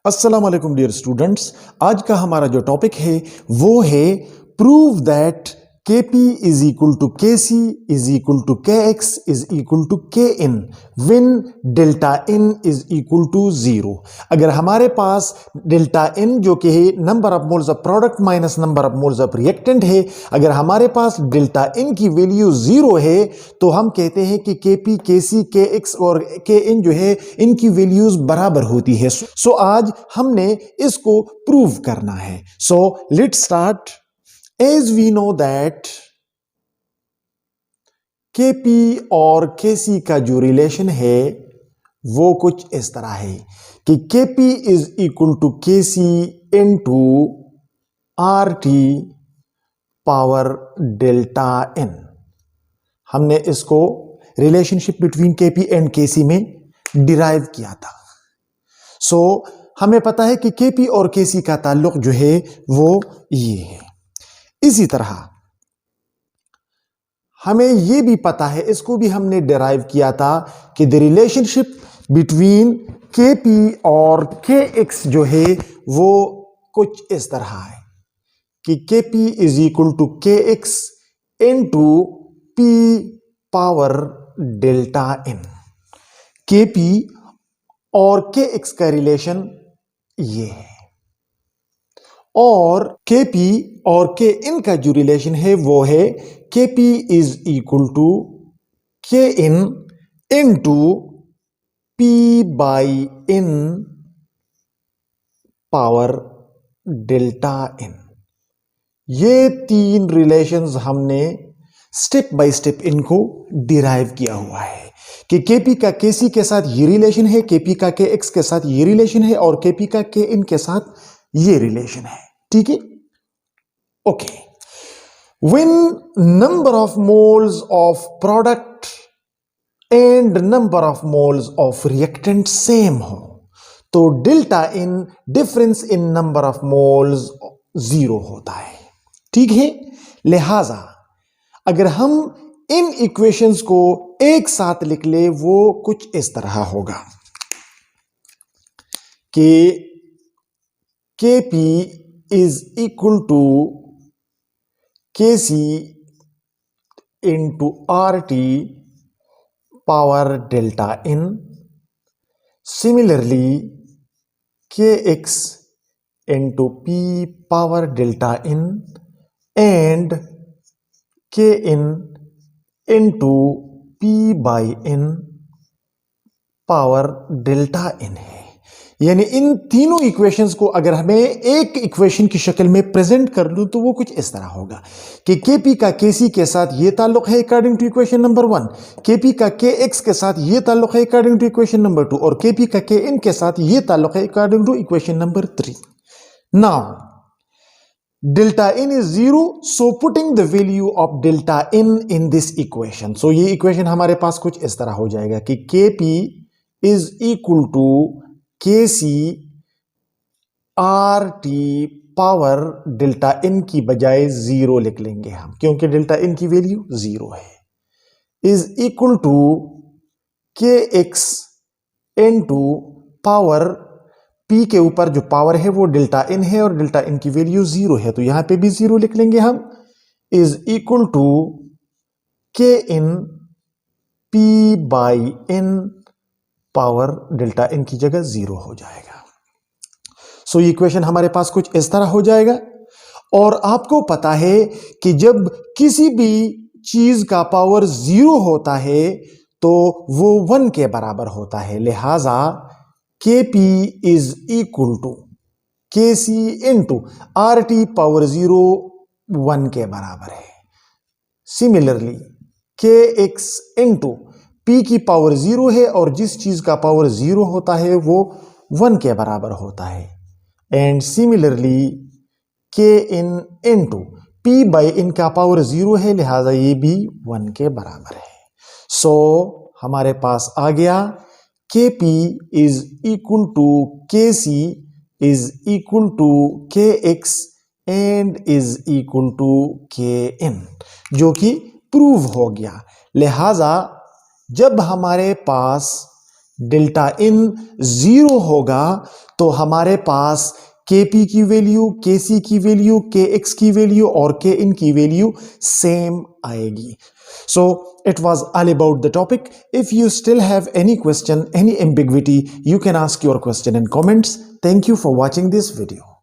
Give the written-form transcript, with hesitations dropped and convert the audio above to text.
अस्सलाम वालेकुम dear students. आज का हमारा जो टॉपिक है वो है prove that Kp is equal to Kc is equal to Kx is equal to Kn when delta n is equal to 0। अगर हमारे पास डेल्टा n जो कि है number of moles of product minus number of moles of reactant है, अगर हमारे पास डेल्टा n की वैल्यू 0 है तो हम कहते हैं कि Kp, Kc, Kx और Kn जो है इनकी वैल्यूज बराबर होती है। सो आज हमने इसको प्रूव करना है। So let's start. As we know that Kp और Kc का जो रिलेशन है वो कुछ इस तरह है कि Kp is equal to Kc into RT power delta n। हमने इसको relationship between Kp and Kc में डिराइव किया था। सो हमें पता है कि Kp और Kc का ताल्लुक जो है वो ये है। इसी तरह हमें यह भी पता है, इसको भी हमने डिराइव किया था कि द रिलेशनशिप बिटवीन Kp और Kx जो है वो कुछ इस तरह है कि Kp is equal to Kx into P power delta n। Kp और Kx का रिलेशन ये है और Kp और Kn का जो रिलेशन है वो है Kp is equal to Kn into P by n power delta n। ये तीन रिलेशंस हमने स्टेप बाय स्टेप इनको डिराइव किया हुआ है कि Kp का Kc के साथ ये रिलेशन है, Kp का Kx के साथ ये रिलेशन है और Kp का Kn के साथ ये रिलेशन है। ठीक है, okay. When number of moles of product and number of moles of reactant same हो तो delta in difference in number of moles 0 होता है। ठीक है, लिहाजा अगर हम इन इक्वेशंस को एक साथ लिख ले वो कुछ इस तरह होगा कि Kp is equal to Kc into RT power delta n. Similarly, Kx into P power delta n and Kn into P by n power delta n है। यानी इन तीनों इक्वेशंस को अगर हमें एक इक्वेशन की शक्ल में प्रेजेंट कर लूं तो वो कुछ इस तरह होगा कि Kp का Kc के साथ ये ताल्लुक है according to equation number 1, Kp का Kx के साथ ये ताल्लुक है अकॉर्डिंग टू इक्वेशन नंबर 2 और Kp का Kn के साथ ये ताल्लुक है according to equation number 3। Now delta n is 0, so putting the value of delta n in this equation, so ये इक्वेशन हमारे पास कुछ इस तरह हो जाएगा कि Kp is equal to Kc RT power delta n की बजाय 0 लिख लेंगे हम क्योंकि डेल्टा n की वैल्यू 0 है, is equal to Kx into power P के ऊपर जो पावर है वो डेल्टा n है और डेल्टा n की वैल्यू 0 है तो यहां पे भी 0 लिख लेंगे हम, is equal to Kn P by n power delta n की जगह 0 हो जाएगा। सो ये इक्वेशन हमारे पास कुछ इस तरह हो जाएगा। और आपको पता है कि जब किसी भी चीज का पावर 0 होता है तो वो 1 के बराबर होता है, लिहाजा Kp is equal to Kc into RT power 0 1 के बराबर है। सिमिलरली Kx इंटू P की पावर 0 है और जिस चीज का पावर 0 होता है वो 1 के बराबर होता है। And similarly Kn into P by n का पावर 0 है, लिहाजा ये भी 1 के बराबर है। सो हमारे पास आ गया Kp is equal to Kc is equal to Kx and is equal to Kn, जो कि प्रूव हो गया। लिहाजा जब हमारे पास डेल्टा इन 0 होगा तो हमारे पास Kp की वैल्यू, Kc की वैल्यू, Kx की वैल्यू और Kin की वैल्यू सेम आएगी. So it was all about the topic. If you still have any question, any ambiguity, you can ask your question in comments. Thank you for watching this video.